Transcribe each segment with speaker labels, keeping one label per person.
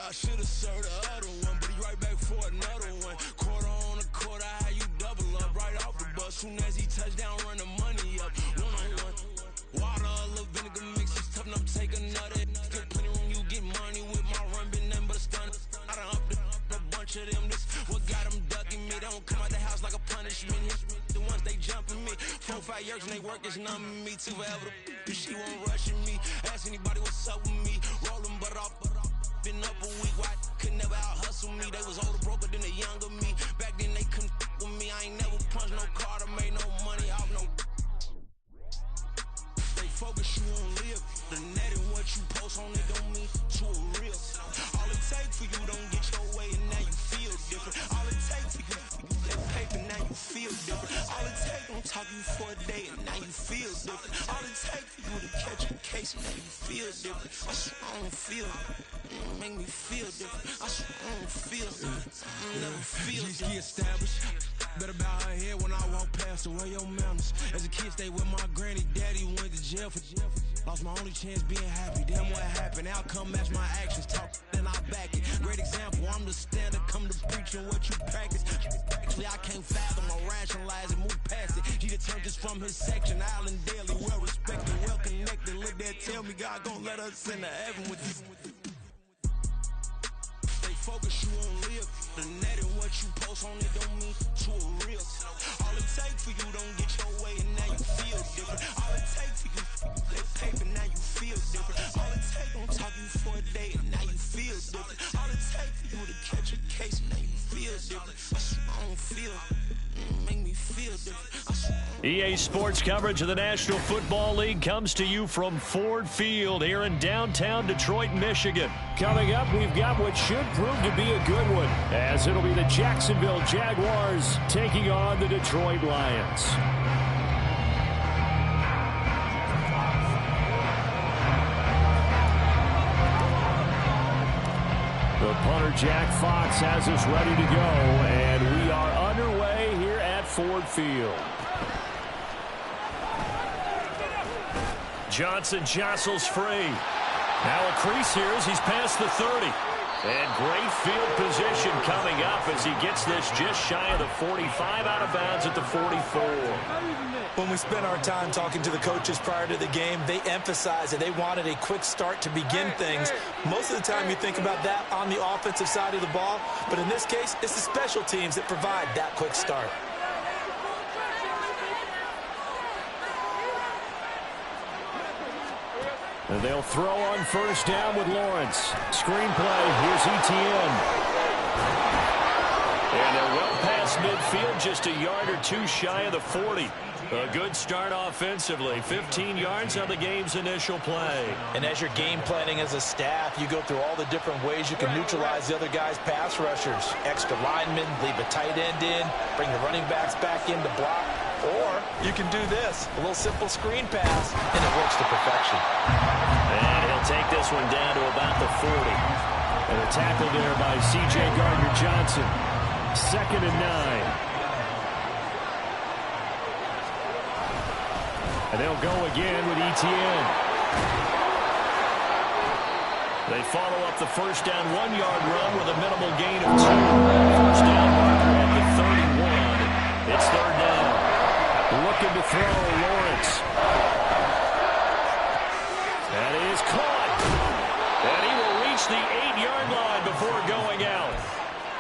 Speaker 1: I should have served the other one, but he right back for another one. Quarter on a quarter, how you double up right off the bus. Soon as he touch down, run the money up. One-on-one. Water, a little vinegar mix, it's tough enough to take another. Still plenty room, you get money with my run, been nothing but a stun. I done upped a bunch of them. This what got them ducking me. They don't come out the house like a punishment. The ones they jumping me. 4-5 years and they work is numbing me. Too forever the she won't rushing me. Ask anybody what's up with me. Rolling butt off. Been up a week, why could never out hustle me? They was older, broker than the younger me. Back then they couldn't with me. I ain't never punched no card or made no money off no. They focus you on live. The net and what you post on it don't mean to a real. All it take for you don't get your way and now you feel different. All it take for you that paper now you feel different. All it take don't talk you for a day and now you feel different. All it take for you to catch a case and now you feel different. I swear I don't feel it. Make me feel different. I swear I don't feel different. I never feel different. G established. Better bow her head when I walk past the way your manners. As a kid, stayed with my granny, daddy went to jail for lost my only chance being happy. Damn what happened. Outcome match my actions. Talk then I back it. Great example. I'm the standard. Come to preaching what you practice. Actually, I can't fathom or rationalize and move past it. He determined just from his section. Island daily, well respected, well connected. Look there, tell me God gon' let us into heaven with this. Focus you on live. The net and what you post on it don't mean to a real. All it take for you don't get your way and now you feel different. All it take for you that paper now you feel different. All it take don't talk you for a day and now you feel different. All it take for you to catch a case and now you feel different. I swear I don't feel make me feel different.
Speaker 2: EA Sports coverage of the National Football League comes to you from Ford Field here in downtown Detroit, Michigan. Coming up, we've got what should prove to be a good one, as it'll be the Jacksonville Jaguars taking on the Detroit Lions. The punter, Jack Fox, has us ready to go, and we are underway here at Ford Field. Johnson jostles free. Now a crease here as he's past the 30. And great field position coming up as he gets this just shy of the 45, out of bounds at the 44.
Speaker 3: When we spent our time talking to the coaches prior to the game, they emphasized that they wanted a quick start to begin things. Most of the time you think about that on the offensive side of the ball, but in this case, it's the special teams that provide that quick start.
Speaker 2: And they'll throw on first down with Lawrence. Screen play, here's Etienne. And they're well past midfield, just a yard or two shy of the 40. A good start offensively. 15 yards on the game's initial play.
Speaker 3: And as you're game planning as a staff, you go through all the different ways you can neutralize the other guy's pass rushers. Extra linemen, leave a tight end in, bring the running backs back in to block. Or you can do this, a little simple screen pass, and it works to perfection.
Speaker 2: And he'll take this one down to about the 40. And a tackle there by C.J. Gardner-Johnson. 2nd and 9. And they'll go again with Etienne. They follow up the first down 1-yard run with a minimal gain of 2. First down marker at the 31. It's 3rd down. Looking to throw, Lawrence. That is caught. And he will reach the 8-yard line before going out.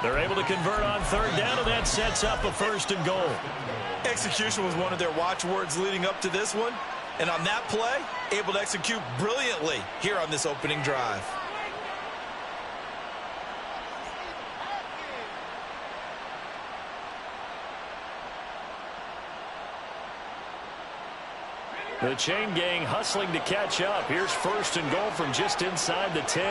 Speaker 2: They're able to convert on 3rd down, and that sets up a 1st and goal.
Speaker 3: Execution was one of their watchwords leading up to this one. And on that play, able to execute brilliantly here on this opening drive.
Speaker 2: The chain gang hustling to catch up. Here's 1st and goal from just inside the 10.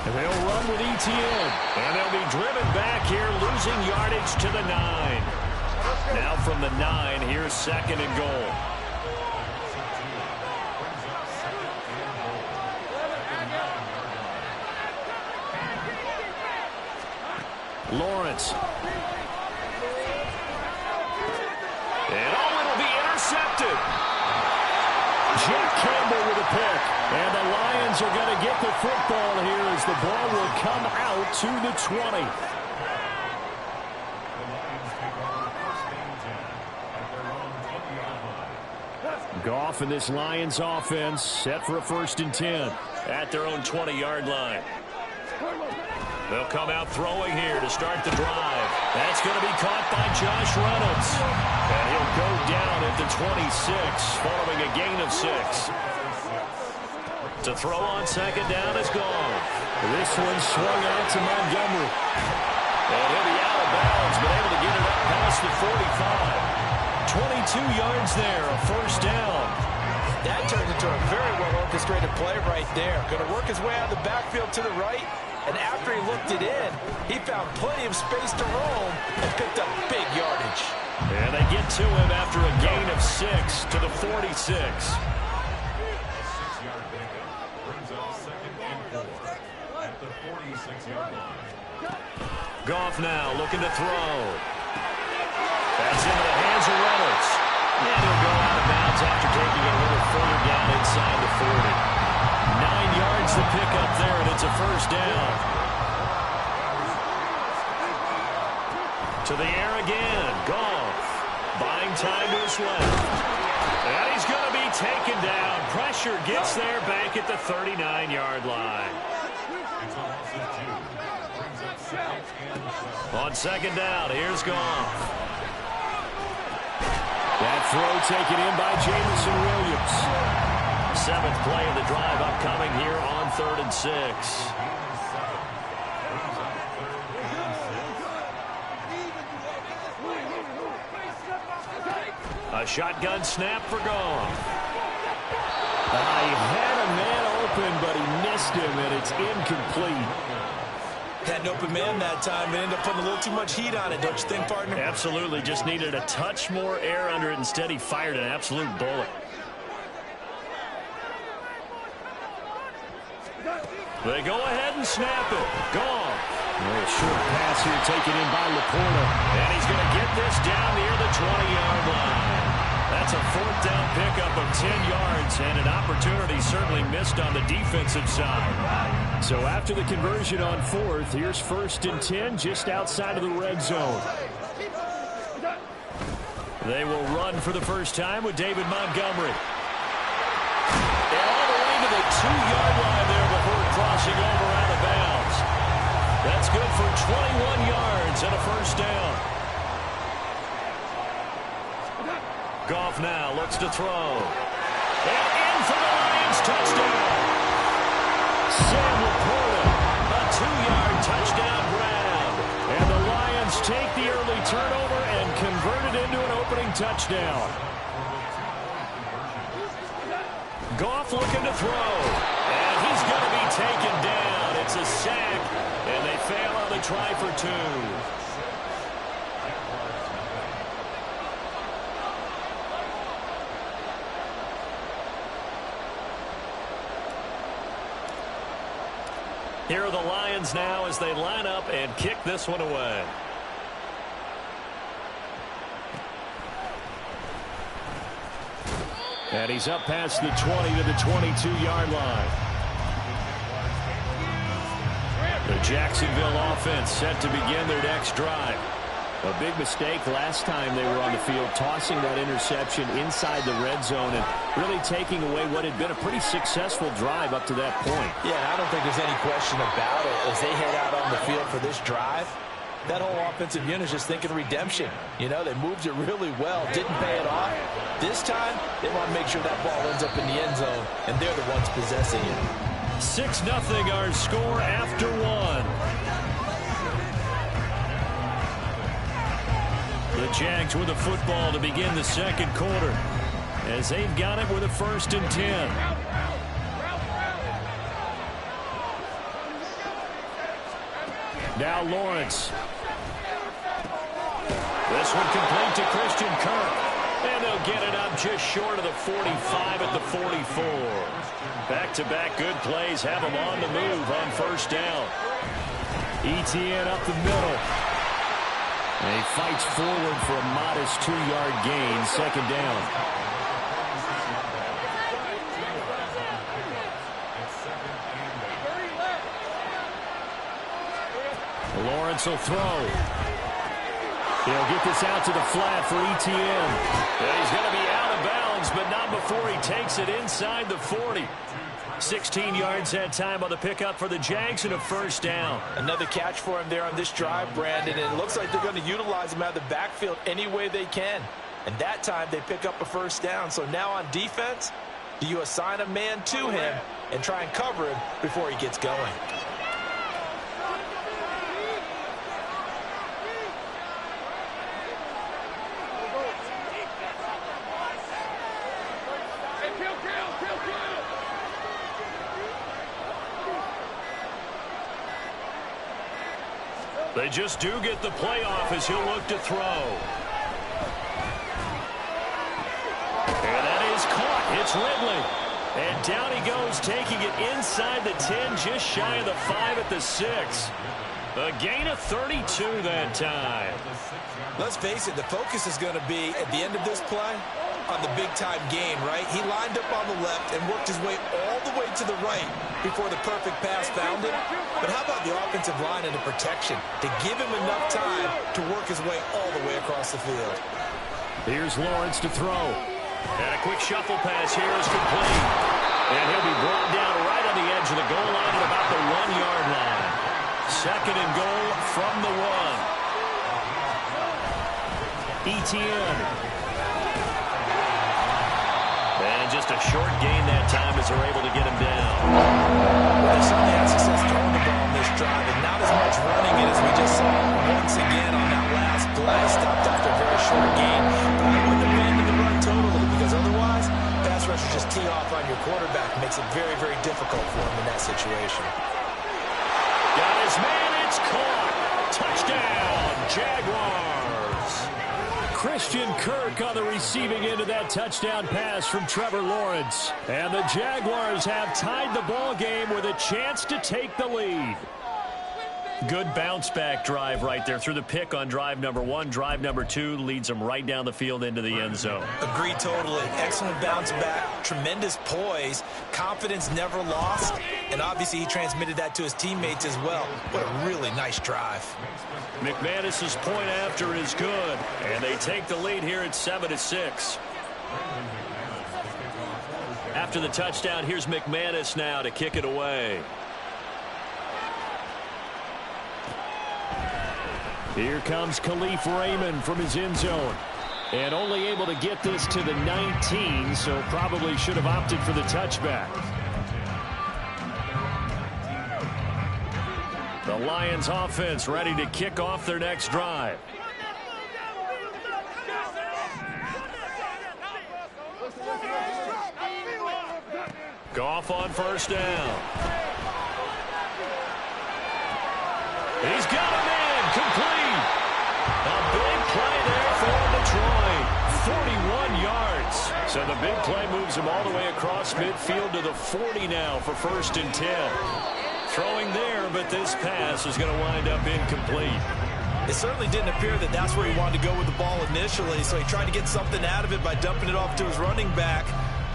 Speaker 2: And they'll run with Etienne. And they'll be driven back here, losing yardage to the 9. Now from the 9, here's 2nd and goal. Lawrence. And it'll be intercepted. Jack Campbell with a pick. And the Lions are going to get the football here as the ball will come out to the 20. Goff and this Lions offense set for a 1st and 10 at their own 20-yard line. They'll come out throwing here to start the drive. That's going to be caught by Josh Reynolds. And he'll go down at the 26 following a gain of 6. To throw on 2nd down is gone. This one swung out to Montgomery. And he'll be out of bounds, but able to get it up past the 45. 22 yards there, a 1st down.
Speaker 3: That turned into a very well-orchestrated play right there. Going to work his way out of the backfield to the right, and after he looked it in, he found plenty of space to roam and picked up big yardage.
Speaker 2: And they get to him after a gain of 6 to the 46. Goff now looking to throw. That's into the hands of Reynolds. And he'll go out of bounds after taking it a little further down inside the 40. 9 yards to pick up there, and it's a 1st down. To the air again. Goff buying time to his left. And he's going to be taken down. Pressure gets there back at the 39-yard line. On 2nd down, here's Goff. That throw taken in by Jamison Williams. 7th play of the drive upcoming here on 3rd and 6. A shotgun snap for Goff. He had a man open, but he missed him, and it's incomplete.
Speaker 3: Had an open man that time, but ended up putting a little too much heat on it, don't you think, partner?
Speaker 2: Absolutely. Just needed a touch more air under it. Instead, he fired an absolute bullet. They go ahead and snap it. Gone. A short pass here taken in by Laporta. And he's going to get this down near the 20-yard line. That's a 4th down pickup of 10 yards, and an opportunity certainly missed on the defensive side. So after the conversion on 4th, here's 1st and 10 just outside of the red zone. They will run for the first time with David Montgomery. And all the way to the 2-yard line there before crossing over out of bounds. That's good for 21 yards and a 1st down. Goff now looks to throw. And in for the Lions touchdown. Sam Laporta, a 2-yard touchdown grab. And the Lions take the early turnover and convert it into an opening touchdown. Goff looking to throw. And he's going to be taken down. It's a sack. And they fail on the try for 2. Here are the Lions now as they line up and kick this one away. And he's up past the 20 to the 22-yard line. The Jacksonville offense set to begin their next drive. A big mistake last time they were on the field, tossing that interception inside the red zone and really taking away what had been a pretty successful drive up to that point.
Speaker 3: Yeah, I don't think there's any question about it. As they head out on the field for this drive, that whole offensive unit is just thinking redemption. You know, they moved it really well, didn't pay it off. This time, they want to make sure that ball ends up in the end zone, and they're the ones possessing it.
Speaker 2: 6-0 our score after 1. The Jags with the football to begin the 2nd quarter as they've got it with a 1st and 10. Now Lawrence. This one complete to Christian Kirk. And they'll get it up just short of the 45 at the 44. Back-to-back good plays have them on the move on 1st down. ETN up the middle. And he fights forward for a modest 2-yard gain, 2nd down. Lawrence will throw. He'll get this out to the flat for Etienne. And he's going to be out of bounds, but not before he takes it inside the 40. 16 yards that time on the pickup for the Jags and a first down.
Speaker 3: Another catch for him there on this drive, Brandon. And it looks like they're going to utilize him out of the backfield any way they can. And that time they pick up a first down. So now on defense, do you assign a man to him and try and cover him before he gets going?
Speaker 2: They just do get the playoff as he'll look to throw. And that is caught. It's Ridley. And down he goes, taking it inside the 10, just shy of the 5 at the 6. A gain of 32 that time.
Speaker 3: Let's face it, the focus is going to be at the end of this play on the big-time game, right? He lined up on the left and worked his way all the way to the right before the perfect pass found him. But how about the offensive line and the protection to give him enough time to work his way all the way across the field?
Speaker 2: Here's Lawrence to throw. And a quick shuffle pass here is complete. And he'll be brought down right on the edge of the goal line at about the 1-yard line. Second and goal from the 1. Etienne. And just a short gain that time as they're able to get him down.
Speaker 3: Well, they certainly had success throwing the ball on this drive, and not as much running it as we just saw once again on that last play. Stopped after a very short gain. But I wouldn't abandon the run totally, because otherwise, pass rushers just tee off on your quarterback. It makes it very, very difficult for him in that situation.
Speaker 2: Got his man, it's caught. Touchdown, Jaguars. Christian Kirk on the receiving end of that touchdown pass from Trevor Lawrence. And the Jaguars have tied the ball game with a chance to take the lead. Good bounce-back drive right there through the pick on drive number 1. Drive number 2 leads them right down the field into the end zone.
Speaker 3: Agreed totally. Excellent bounce back, tremendous poise, confidence never lost, and obviously he transmitted that to his teammates as well. What a really nice drive.
Speaker 2: McManus's point after is good, and they take the lead here at 7-6. After the touchdown, here's McManus now to kick it away. Here comes Khalif Raymond from his end zone. And only able to get this to the 19, so probably should have opted for the touchback. The Lions offense ready to kick off their next drive. Goff on first down. He's got him in. Complete. A big play there for Detroit. 41 yards. So the big play moves him all the way across midfield to the 40 now for 1st and 10. Throwing there, but this pass is going to wind up incomplete.
Speaker 3: It certainly didn't appear that that's where he wanted to go with the ball initially, so he tried to get something out of it by dumping it off to his running back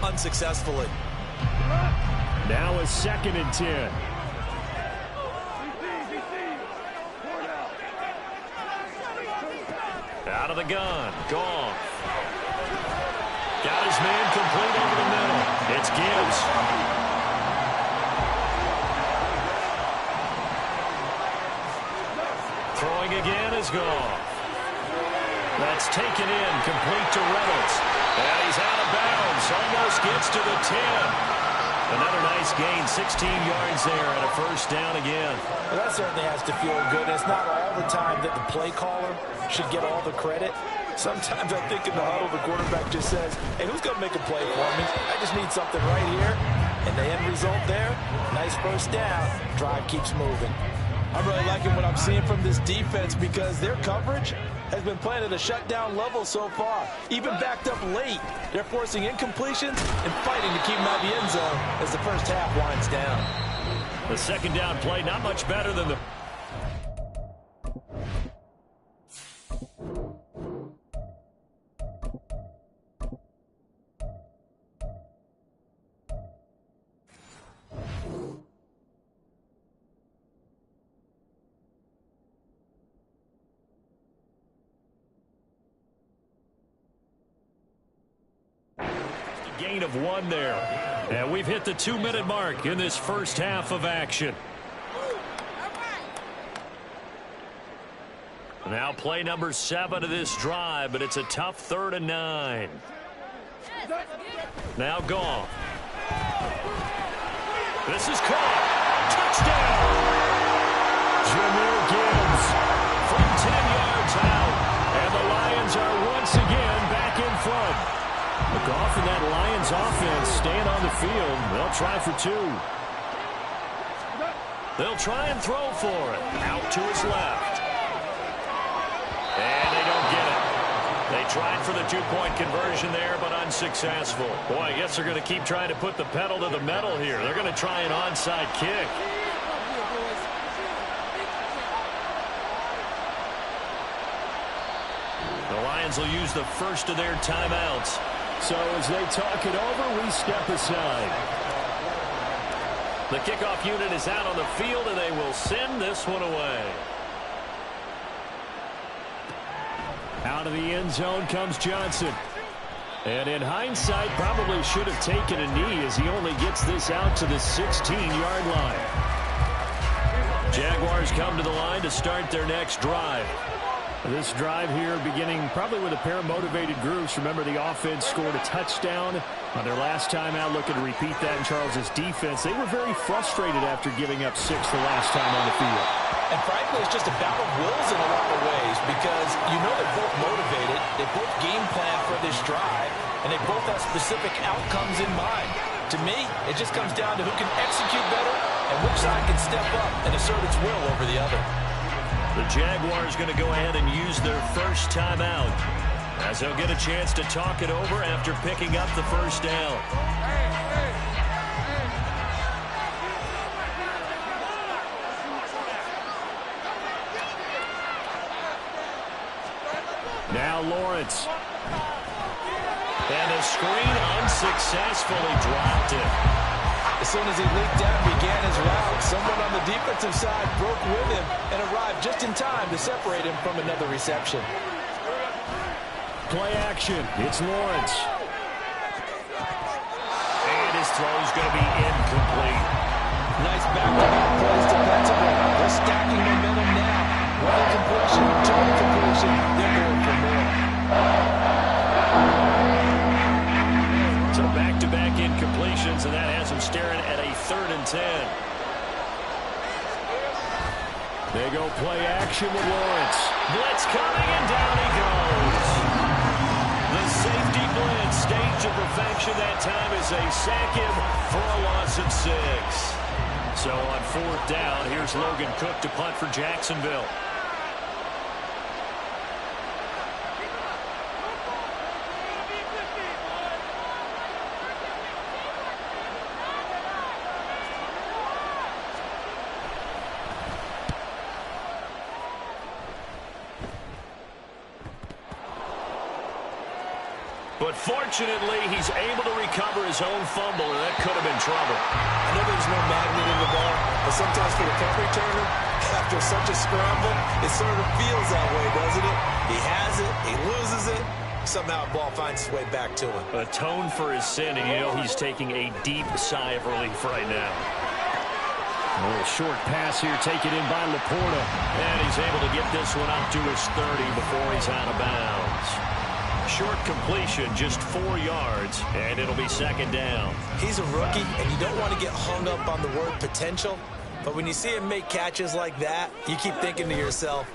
Speaker 3: unsuccessfully.
Speaker 2: Now a 2nd and 10. Out of the gun. Goff. Got his man complete over the middle. It's Gibbs. Throwing again is Goff. That's taken in. Complete to Reynolds. And he's out of bounds. Almost gets to the 10. Another nice gain, 16 yards there, and a first down again.
Speaker 3: Well, that certainly has to feel good. It's not all the time that the play caller should get all the credit. Sometimes I think in the huddle, the quarterback just says, hey, who's going to make a play for me? I just need something right here. And the end result there, nice first down. Drive keeps moving. I'm really liking what I'm seeing from this defense because their coverage has been playing at a shutdown level so far. Even backed up late, they're forcing incompletions and fighting to keep them out of the end zone as the first half winds down.
Speaker 2: The second down play, not much better than the... gain of 1 there. And we've hit the 2-minute mark in this first half of action. Now play number 7 of this drive, but it's a tough 3rd and 9. Now Goff. This is caught. Touchdown! Jameer Gibbs from 10 yards out. And the Lions are once again back in front. Goff and that Lions offense staying on the field. They'll try for 2. They'll try and throw for it. Out to his left. And they don't get it. They tried for the 2-point conversion there, but unsuccessful. Boy, I guess they're going to keep trying to put the pedal to the metal here. They're going to try an onside kick. The Lions will use the first of their timeouts. So as they talk it over, we step aside. The kickoff unit is out on the field, and they will send this one away. Out of the end zone comes Johnson. And in hindsight, probably should have taken a knee as he only gets this out to the 16-yard line. Jaguars come to the line to start their next drive. This drive here beginning probably with a pair of motivated groups. Remember, the offense scored a touchdown on their last time out. Looking to repeat that in Charles's defense. They were very frustrated after giving up 6 the last time on the field.
Speaker 3: And frankly, it's just a battle of wills in a lot of ways because you know they're both motivated. They both game plan for this drive, and they both have specific outcomes in mind. To me, it just comes down to who can execute better and which side can step up and assert its will over the other.
Speaker 2: The Jaguars going to go ahead and use their first timeout as they'll get a chance to talk it over after picking up the first down. Now Lawrence. And the screen unsuccessfully dropped it.
Speaker 3: As soon as he leaped out and began his route, someone on the defensive side broke with him and arrived just in time to separate him from another reception.
Speaker 2: Play action. It's Lawrence. And his throw's going to be incomplete.
Speaker 3: Nice back-to-back plays defensively. They're stacking momentum now. One incompletion, 2 incompletion. They're going for more.
Speaker 2: So back-to-back incompletions, and that has them staring at a 3rd and 10. They go play action with Lawrence. Blitz coming, and down he goes. The safety blitz staged to perfection that time as they sack him for a loss of 6. So on 4th down, here's Logan Cook to punt for Jacksonville. But fortunately, he's able to recover his own fumble, and that could have been trouble.
Speaker 3: I know there's no magnet in the ball, but sometimes for the punt returner, after such a scramble, it sort of feels that way, doesn't it? He has it, he loses it, somehow the ball finds its way back to him.
Speaker 2: Atone for his sin, and you know he's taking a deep sigh of relief right now. A little short pass here, taken in by Laporta. And he's able to get this one up to his 30 before he's out of bounds. Short completion, just 4 yards, and it'll be 2nd down.
Speaker 3: He's a rookie, and you don't want to get hung up on the word potential, but when you see him make catches like that, you keep thinking to yourself,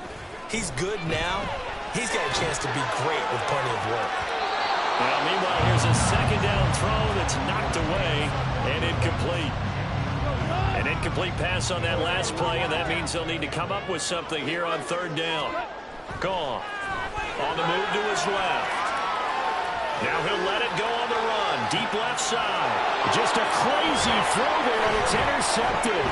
Speaker 3: he's good now. He's got a chance to be great with plenty of work.
Speaker 2: Well, meanwhile, here's a 2nd down throw that's knocked away and incomplete. An incomplete pass on that last play, and that means they'll need to come up with something here on 3rd down. Goff on the move to his left. Now he'll let it go on the run. Deep left side. Just a crazy throw there, and it's intercepted.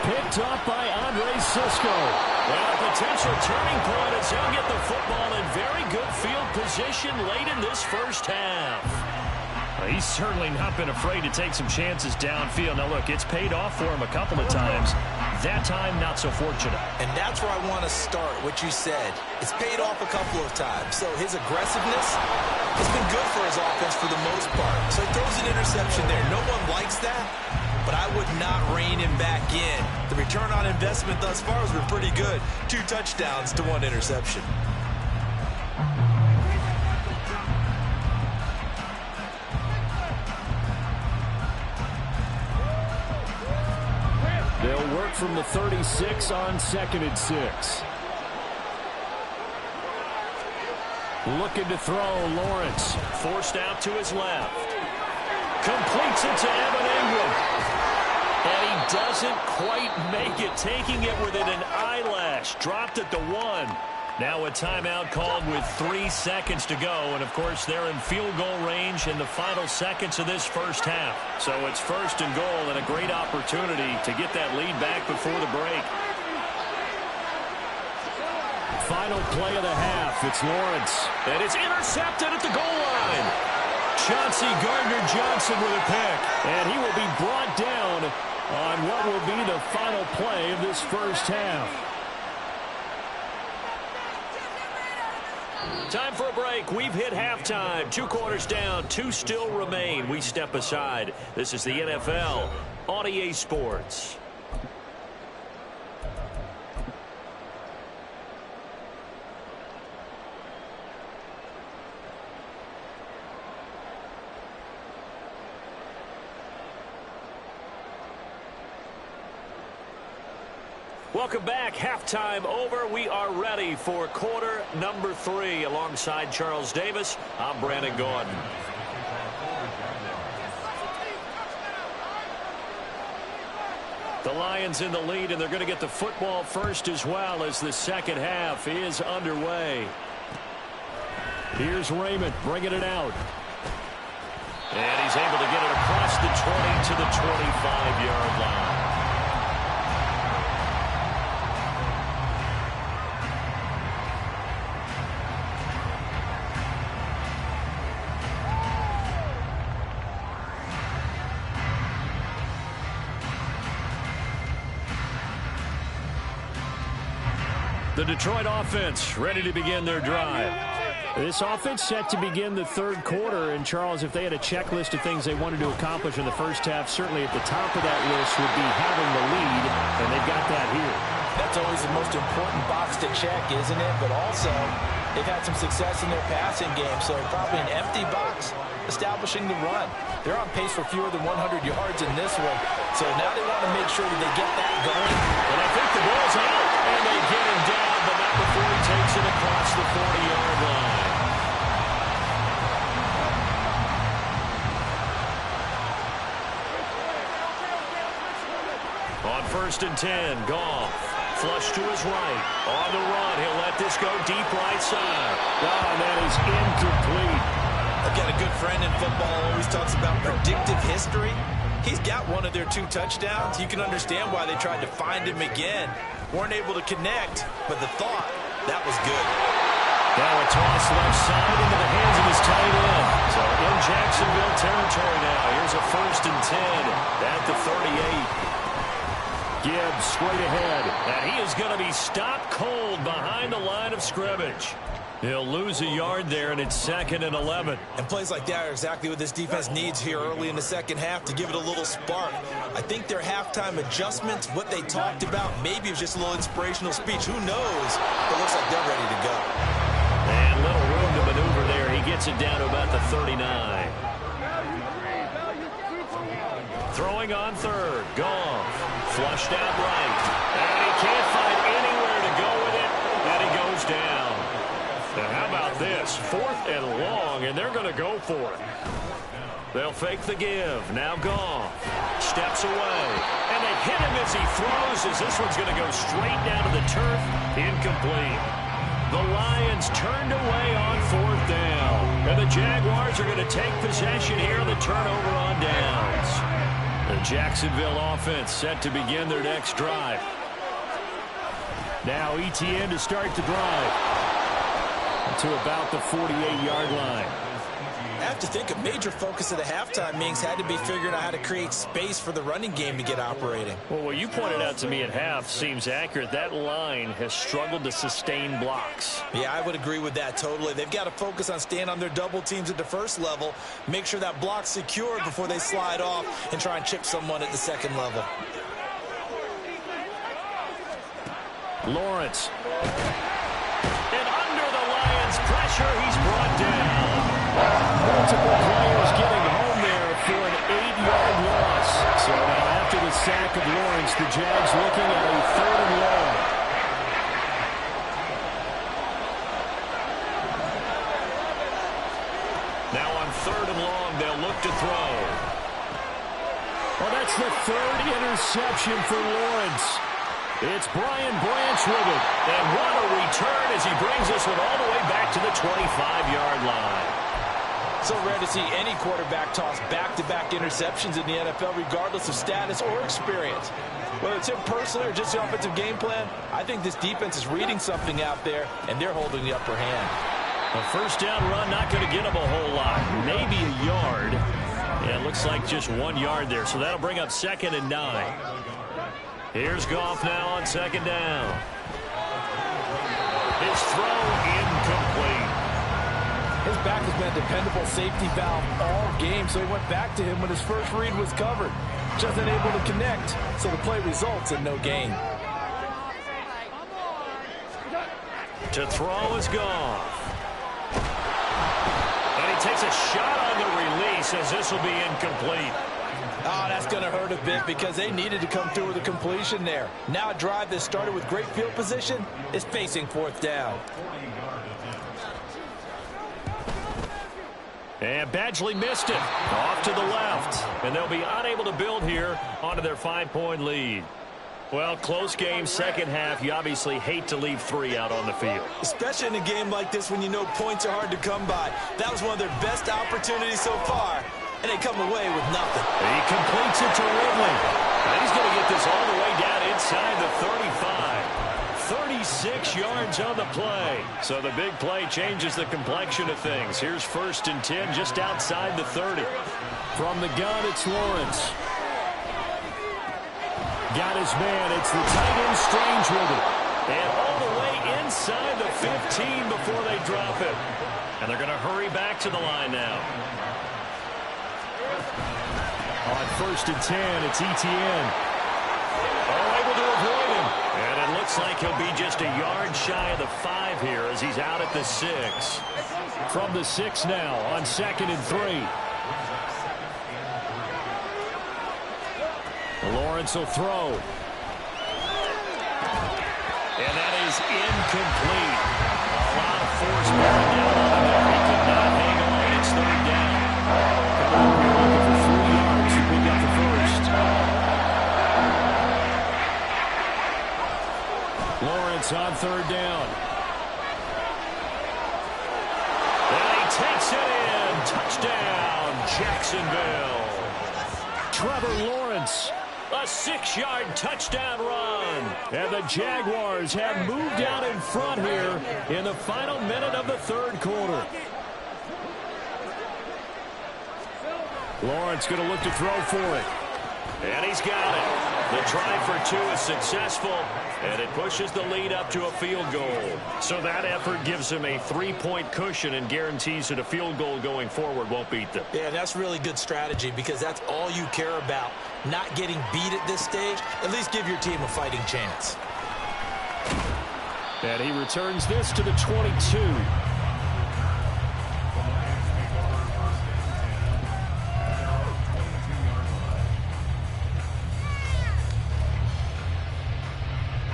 Speaker 2: Picked up by Andre Sisco. Well, a potential turning point as he'll get the football in very good field position late in this first half. He's certainly not been afraid to take some chances downfield. Now, look, it's paid off for him a couple of times. That time, not so fortunate.
Speaker 3: And that's where I want to start, what you said. It's paid off a couple of times. So his aggressiveness has been good for his offense for the most part. So he throws an interception there. No one likes that, but I would not rein him back in. The return on investment thus far has been pretty good. 2 touchdowns to 1 interception.
Speaker 2: They'll work from the 36 on 2nd and 6. Looking to throw, Lawrence. Forced out to his left. Completes it to Evan Ingram. And he doesn't quite make it, taking it within an eyelash. Dropped it to 1. Now a timeout called with 3 seconds to go. And, of course, they're in field goal range in the final seconds of this first half. So it's 1st and goal and a great opportunity to get that lead back before the break. Final play of the half. It's Lawrence. And it's intercepted at the goal line. Chauncey Gardner-Johnson with a pick. And he will be brought down on what will be the final play of this first half. Time for a break. We've hit halftime. 2 quarters down. 2 still remain. We step aside. This is the NFL on EA Sports. Welcome back. Halftime over. We are ready for quarter number 3. Alongside Charles Davis, I'm Brandon Gordon. The Lions in the lead, and they're going to get the football first as well as the second half is underway. Here's Raymond bringing it out. And he's able to get it across the 20 to the 25-yard line. The Detroit offense ready to begin their drive. This offense set to begin the 3rd quarter. And, Charles, if they had a checklist of things they wanted to accomplish in the first half, certainly at the top of that list would be having the lead, and they've got that here.
Speaker 3: That's always the most important box to check, isn't it? But also, they've had some success in their passing game, so probably an empty box establishing the run. They're on pace for fewer than 100 yards in this one, so now they want to make sure that they get that going.
Speaker 2: And I think the ball's out, and they get him down, but not before he takes it across the 40-yard line. On 1st and 10, Goff. Flush to his right. On the run, he'll let this go deep right side. Oh, that is incomplete.
Speaker 3: I've got a good friend in football, always talks about predictive history. He's got one of their 2 touchdowns. You can understand why they tried to find him again. Weren't able to connect, but the thought, that was good.
Speaker 2: Now a toss left side into the hands of his tight end. So in Jacksonville territory now. Here's a 1st and 10 at the 38. Gibbs straight ahead, and he is going to be stopped cold behind the line of scrimmage. He'll lose a yard there, and it's 2nd and 11.
Speaker 3: And plays like that are exactly what this defense needs here early in the second half to give it a little spark. I think their halftime adjustments, what they talked about, maybe it was just a little inspirational speech. Who knows? It looks like they're ready to go.
Speaker 2: And little room to maneuver there. He gets it down to about the 39. Throwing on 3rd. Goff. Flushed out right. And he can't find anywhere to go with it. And he goes down. Now how about this? 4th and long, and they're going to go for it. They'll fake the give. Now Goff. Steps away. And they hit him as he throws, as this one's going to go straight down to the turf. Incomplete. The Lions turned away on 4th down. And the Jaguars are going to take possession here on the turnover on downs. The Jacksonville offense set to begin their next drive. Now ETN to start the drive. up to about the 48-yard line.
Speaker 3: I have to think a major focus of the halftime meetings had to be figuring out how to create space for the running game to get operating.
Speaker 2: Well, what you pointed out to me at half seems accurate. That line has struggled to sustain blocks.
Speaker 3: Yeah, I would agree with that totally. They've got to focus on staying on their double teams at the first level, make sure that block's secured before they slide off and try and chip someone at the second level.
Speaker 2: Lawrence. And under the Lions' pressure, he's brought down. Multiple players getting home there for an 8-yard loss. So now after the sack of Lawrence, the Jags looking at a 3rd and long. Now on 3rd and long, they'll look to throw. Well, that's the 3rd interception for Lawrence. It's Brian Branch with it. And what a return as he brings us all the way back to the 25-yard line.
Speaker 3: So rare to see any quarterback toss back-to-back interceptions in the NFL, regardless of status or experience. Whether it's him personally or just the offensive game plan, I think this defense is reading something out there, and they're holding the upper hand.
Speaker 2: A first down run, not going to get him a whole lot. Maybe a yard. Yeah, it looks like just 1 yard there, so that'll bring up 2nd and 9. Here's Goff now on 2nd down. His throw incomplete.
Speaker 3: His back has been a dependable safety valve all game, so he went back to him when his first read was covered. Just unable to connect, so the play results in no gain.
Speaker 2: To throw is Goff. And he takes a shot on the release as this will be incomplete.
Speaker 3: Oh, that's going to hurt a bit because they needed to come through with a completion there. Now a drive that started with great field position is facing 4th down.
Speaker 2: And Badgley missed it. Off to the left. And they'll be unable to build here onto their 5-point lead. Well, close game, second half. You obviously hate to leave 3 out on the field.
Speaker 3: Especially in a game like this when you know points are hard to come by. That was one of their best opportunities so far, and they come away with nothing.
Speaker 2: He completes it to Ridley. And he's going to get this all the way down inside the 35. 36 yards on the play. So the big play changes the complexion of things. Here's 1st and 10 just outside the 30. From the gun, it's Lawrence. Got his man. It's the tight end Strange with it. And all the way inside the 15 before they drop it. And they're going to hurry back to the line now. On 1st and 10, it's Etienne. Oh, able to avoid him. And it looks like he'll be just a yard shy of the 5 here as he's out at the 6. From the 6 now on 2nd and 3. Lawrence will throw. And that is incomplete. A lot of force bearing down on him there. He could not hang on. It's 3rd down. Looking for 3 yards to pick up the first. Lawrence on 3rd down. And he takes it in. Touchdown, Jacksonville. Trevor Lawrence. A 6-yard touchdown run. And the Jaguars have moved out in front here in the final minute of the 3rd quarter. Lawrence going to look to throw for it. And he's got it. The try for 2 is successful, and it pushes the lead up to a field goal. So that effort gives him a 3-point cushion and guarantees that a field goal going forward won't beat them.
Speaker 3: Yeah, that's really good strategy because that's all you care about. Not getting beat at this stage, at least give your team a fighting chance.
Speaker 2: And he returns this to the 22.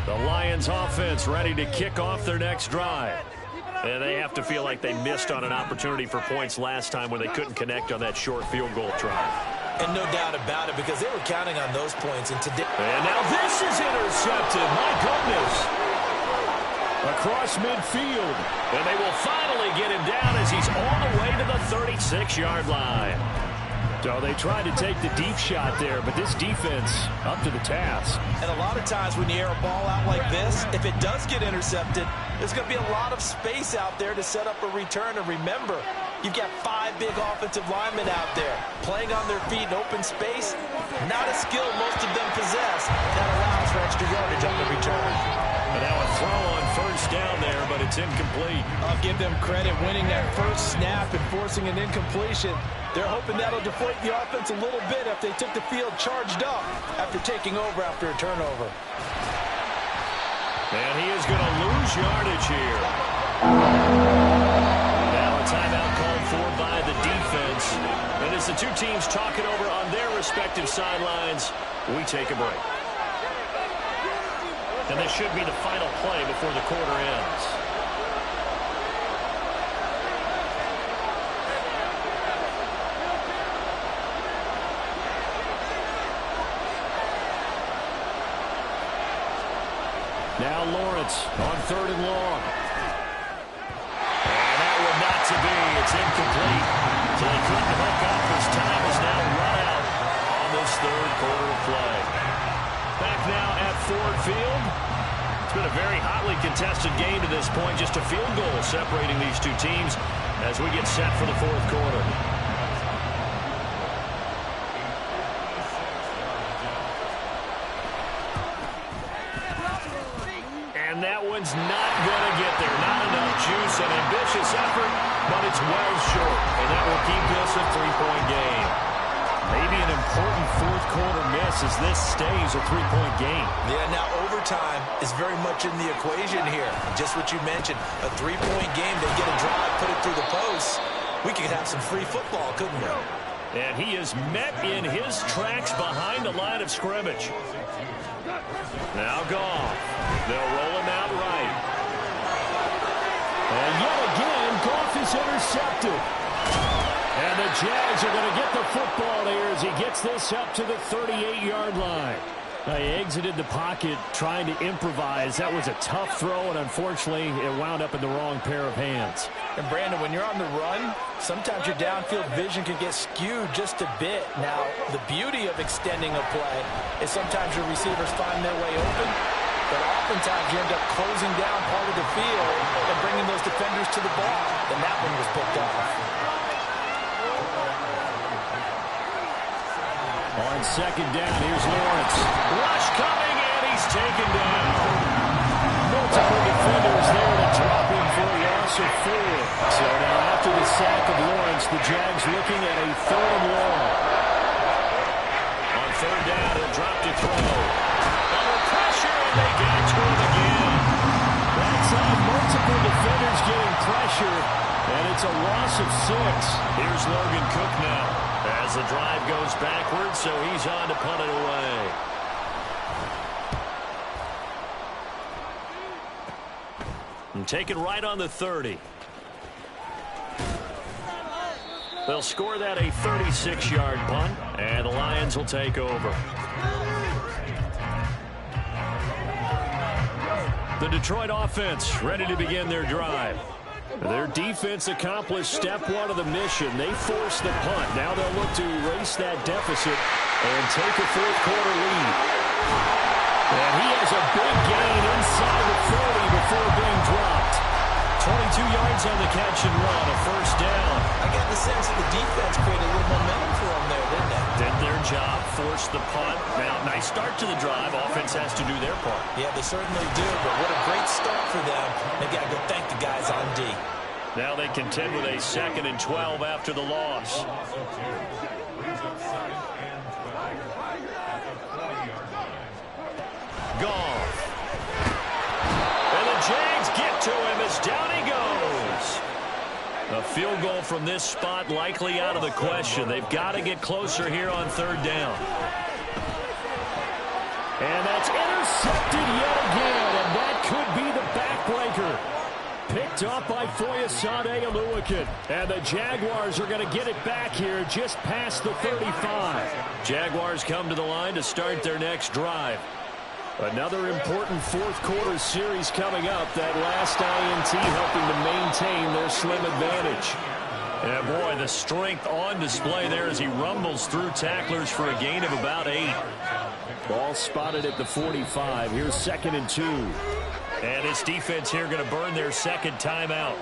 Speaker 2: The Lions offense ready to kick off their next drive. And they have to feel like they missed on an opportunity for points last time when they couldn't connect on that short field goal try.
Speaker 3: And no doubt about it, because they were counting on those points. And today,
Speaker 2: and now this is intercepted. My goodness. Across midfield. And they will finally get him down as he's all the way to the 36-yard line. So they tried to take the deep shot there, but this defense up to the task.
Speaker 3: And a lot of times when you air a ball out like this, if it does get intercepted, There's going to be a lot of space out there to set up a return. And remember, you've got 5 big offensive linemen out there playing on their feet in open space. Not a skill most of them possess. That allows for extra yardage on the return.
Speaker 2: And now a throw on first down there, but it's incomplete.
Speaker 3: I'll give them credit winning that first snap and forcing an incompletion. They're hoping that'll deflate the offense a little bit if they took the field charged up after taking over after a turnover.
Speaker 2: And he is going to lose yardage here. Now a timeout called for by the defense. And as the two teams talk it over on their respective sidelines, we take a break. And this should be the final play before the quarter ends. Now Lawrence on 3rd and long. And that one not to be. It's incomplete. So they couldn't hook up as time is now run out on this 3rd quarter play. Back now at Ford Field. It's been a very hotly contested game to this point. Just a field goal separating these two teams as we get set for the 4th quarter. And that one's not going to get there. Not enough juice. An ambitious effort, but it's well short. And that will keep this a 3-point game. Maybe an important 4th quarter miss as this stays a 3-point game.
Speaker 3: Yeah, now overtime is very much in the equation here. Just what you mentioned, a 3-point game. They get a drive, put it through the post. We could have some free football, couldn't we?
Speaker 2: And he is met in his tracks behind the line of scrimmage. Now Goff. They'll roll him out right. And yet again, Goff is intercepted. And the Jags are going to get the football here as he gets this up to the 38-yard line. He exited the pocket trying to improvise. That was a tough throw, and unfortunately, it wound up in the wrong pair of hands.
Speaker 3: And Brandon, when you're on the run, sometimes your downfield vision can get skewed just a bit. Now, the beauty of extending a play is sometimes your receivers find their way open, but oftentimes you end up closing down part of the field and bringing those defenders to the ball. And that one was picked off.
Speaker 2: On 2nd down, here's Lawrence. Rush coming, and he's taken down. Multiple defenders there to drop him for a loss of 4. So now after the sack of Lawrence, the Jags looking at a 3rd and long. On 3rd down, he'll drop to throw. Under pressure, and they get to him again. That's multiple defenders getting pressure, and it's a loss of 6. Here's Logan Cook now. As the drive goes backwards, so he's on to punt it away. And taken right on the 30. They'll score that a 36-yard punt, and the Lions will take over. The Detroit offense ready to begin their drive. Their defense accomplished step 1 of the mission. They forced the punt. Now they'll look to erase that deficit and take a 4th quarter lead. And he has a big gain inside the 40 before being dropped. 22 yards on the catch and run, a 1st down.
Speaker 3: I get the sense that the defense created a little momentum for them there, didn't they?
Speaker 2: Did their job, forced the punt. Now, nice start to the drive. Offense has to do their part.
Speaker 3: Yeah, they certainly do, but what a great start for them. They've got to go thank the guys on D.
Speaker 2: Now they contend with a 2nd and 12 after the loss. Goff. And the Jags get to him as down he goes. A field goal from this spot likely out of the question. They've got to get closer here on 3rd down. And that's intercepted yet again, and that could be the backbreaker. Picked up by Foyesade Oluwakin. And the Jaguars are going to get it back here just past the 35. Jaguars come to the line to start their next drive. Another important 4th quarter series coming up. That last INT helping to maintain their slim advantage. And boy, the strength on display there as he rumbles through tacklers for a gain of about 8. Ball spotted at the 45. Here's 2nd and 2. And this defense here going to burn their second timeout.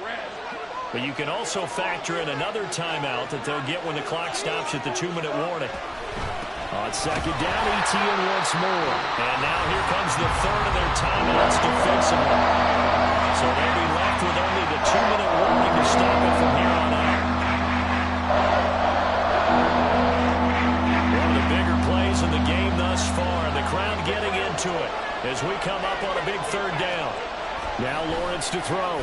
Speaker 2: But you can also factor in another timeout that they'll get when the clock stops at the 2-minute warning. On second down, ETN once more. And now here comes the third of their timeouts defensively. So they'll be left with only the 2-minute warning to stop it from here on out. One of the bigger plays in the game thus far. The crowd getting into it as we come up on a big third down. Now Lawrence to throw.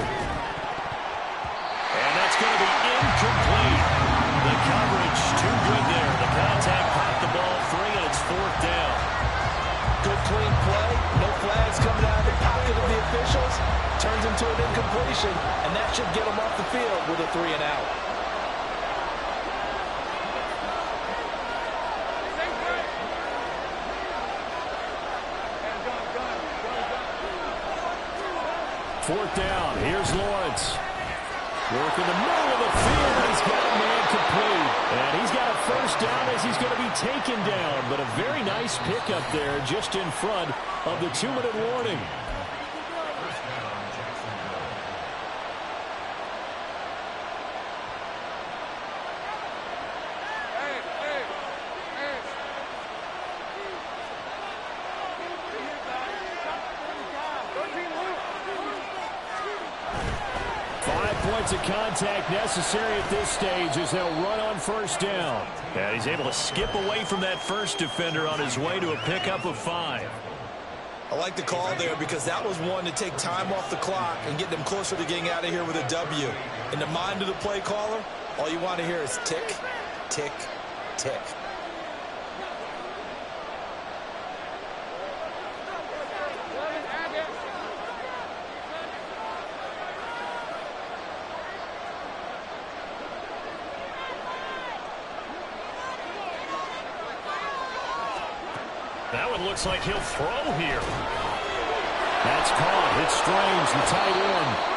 Speaker 2: And that's going to be incomplete. The coverage too good there. The contact popped the ball free, and it's fourth down.
Speaker 3: Good clean play. No flags coming out of the pocket of the officials. Turns into an incompletion, and that should get them off the field with a 3-and-out.
Speaker 2: Fourth down. Here's Lawrence. Working the middle of the field, and he's got a man complete. And he's got a first down as he's going to be taken down. But a very nice pickup there just in front of the 2-minute warning. Of contact necessary at this stage as they'll run on first down. And he's able to skip away from that first defender on his way to a pickup of 5.
Speaker 3: I like the call there because that was one to take time off the clock and get them closer to getting out of here with a W. In the mind of the play caller, all you want to hear is tick, tick, tick.
Speaker 2: That one looks like he'll throw here. That's caught. It's Strange, the tight end.